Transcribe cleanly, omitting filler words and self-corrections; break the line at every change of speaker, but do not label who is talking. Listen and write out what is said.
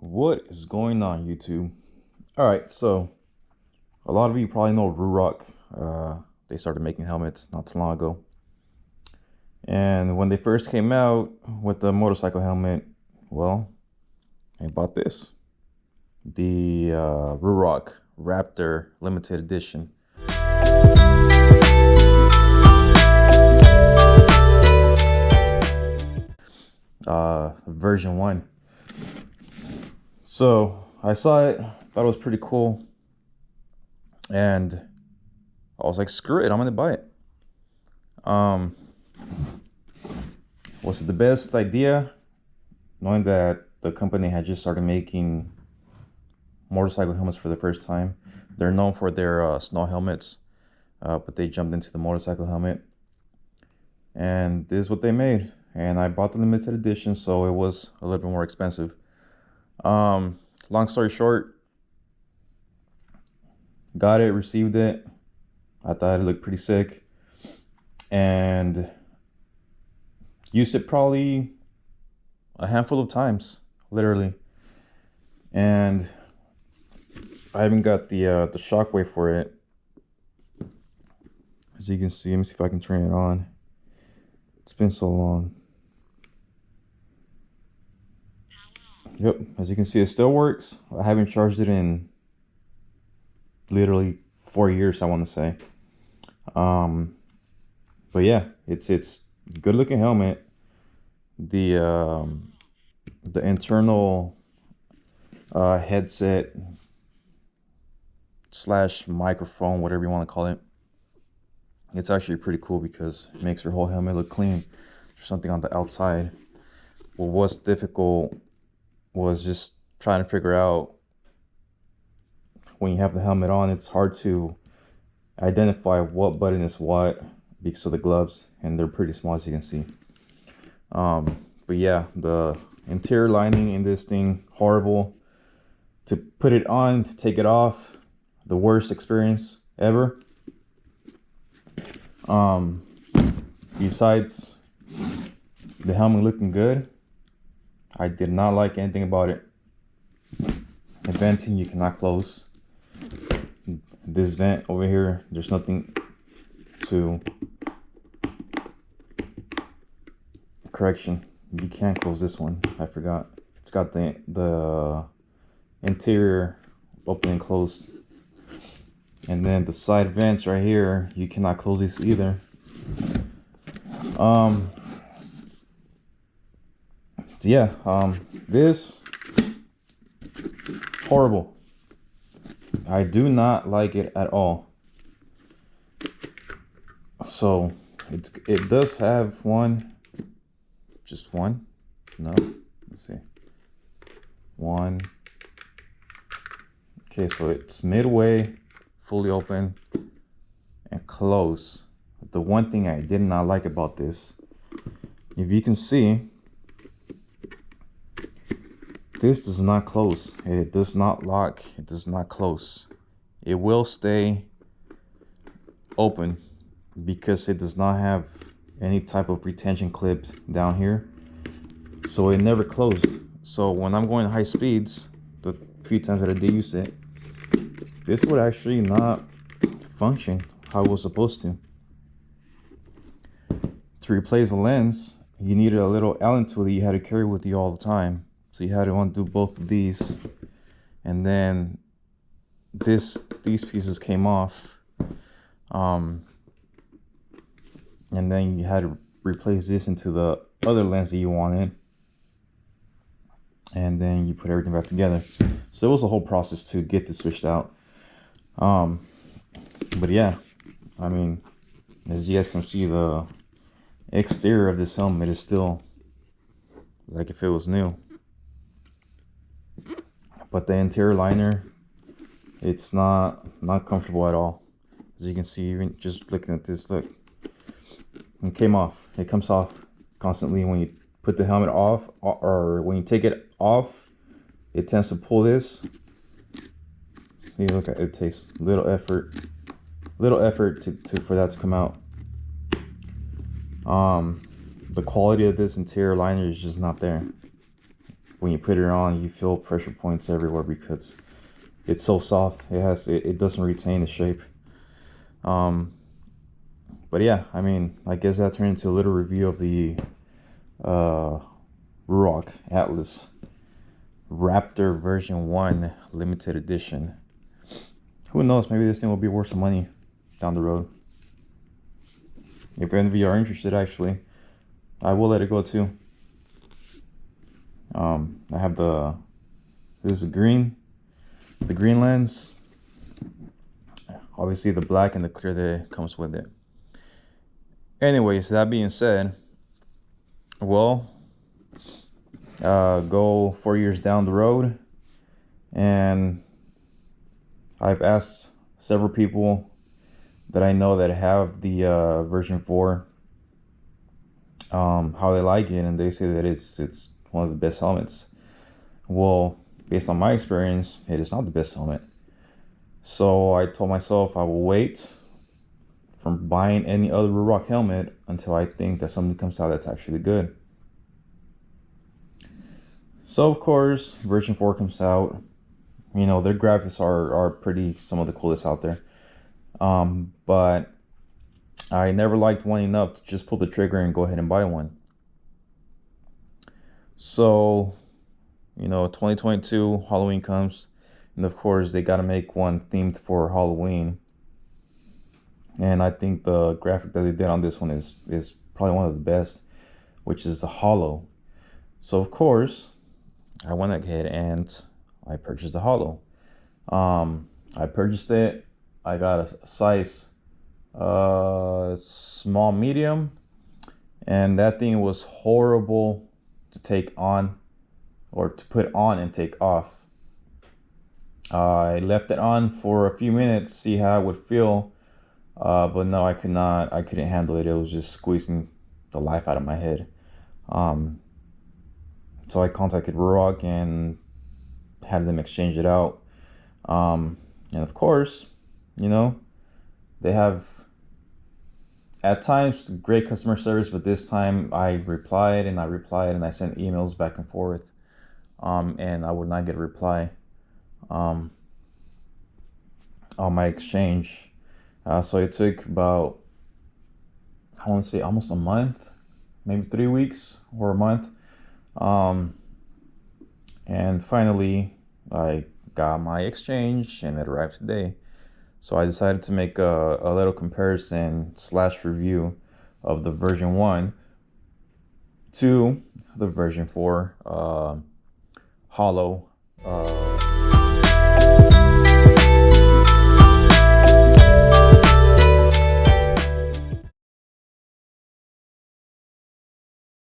What is going on, YouTube? All right, so a lot of you probably know Ruroc. They started making helmets not too long ago. And when they first came out with the motorcycle helmet, well, I bought this. The Ruroc Raptor limited edition. Version 1. So I saw it, thought it was pretty cool, and I was like, screw it, I'm gonna buy it. Was it the best idea, knowing that the company had just started making motorcycle helmets for the first time? They're known for their snow helmets, but they jumped into the motorcycle helmet, and this is what they made. And I bought the limited edition, so it was a little bit more expensive. Long story short, got it, received it. I thought it looked pretty sick, and used it probably a handful of times, literally. And I even got the shockwave for it. As you can see, let me see if I can turn it on. It's been so long. Yep, as you can see, it still works. I haven't charged it in literally 4 years, I want to say. But yeah, it's good looking helmet. The internal headset / microphone, whatever you want to call it, it's actually pretty cool because it makes your whole helmet look clean. There's something on the outside. What was difficult was just trying to figure out, when you have the helmet on, it's hard to identify what button is what because of the gloves, and they're pretty small, as you can see. But yeah, the interior lining in this thing, horrible. To put it on, to take it off, the worst experience ever. Besides the helmet looking good, I did not like anything about it. The venting, you cannot close. This vent over here, there's nothing to... Correction, you can't close this one. I forgot. It's got the interior open and closed. And then the side vents right here, you cannot close these either. Yeah, this, horrible. I do not like it at all. So it does have just one. No, let's see. One. Okay, so it's midway, fully open, and close. The one thing I did not like about this, if you can see, this does not close. It does not lock. It does not close. It will stay open because it does not have any type of retention clips down here. So it never closed. So when I'm going high speeds, the few times that I did use it, this would actually not function how it was supposed to. To replace the lens, you needed a little Allen tool that you had to carry with you all the time. So you had to undo both of these, and then these pieces came off, and then you had to replace this into the other lens that you wanted, and then you put everything back together. So it was a whole process to get this switched out. But yeah, I mean, as you guys can see, the exterior of this helmet is still like if it was new. But the interior liner, it's not comfortable at all. As you can see, even just looking at this, look, it came off. It comes off constantly when you put the helmet off, or when you take it off, it tends to pull this. See, look, it takes little effort for that to come out. The quality of this interior liner is just not there. when you put it on, you feel pressure points everywhere because it's so soft. It doesn't retain the shape. But yeah, I mean, I guess that turned into a little review of the Ruroc Atlas Raptor version 1 limited edition. Who knows, maybe this thing will be worth some money down the road. If any of you are interested, actually, I will let it go too. I have this is the green lens, obviously the black and the clear that comes with it. Anyways, that being said, well, go 4 years down the road, and I've asked several people that I know that have the version 4 how they like it, and they say that it's one of the best helmets. Well, based on my experience, it is not the best helmet. So I told myself I will wait from buying any other Ruroc helmet until I think that something comes out that's actually good. So of course, version 4 comes out. You know, their graphics are pretty, some of the coolest out there. But I never liked one enough to just pull the trigger and go ahead and buy one. So, you know, 2022 Halloween comes, and of course they got to make one themed for Halloween. And I think the graphic that they did on this one is probably one of the best, which is the Holo. So of course, I went ahead and I purchased the Holo. I purchased it. I got a size small medium, and that thing was horrible to take on, or to put on and take off. I left it on for a few minutes, see how it would feel, but no, I couldn't handle it. It was just squeezing the life out of my head. So I contacted Ruroc and had them exchange it out. And of course, you know, they have at times great customer service, but this time I replied and I sent emails back and forth, and I would not get a reply on my exchange. So it took about, I want to say almost a month, maybe 3 weeks or a month. And finally I got my exchange and it arrived today. So I decided to make a little comparison / review of the version 1 to the version 4 Holo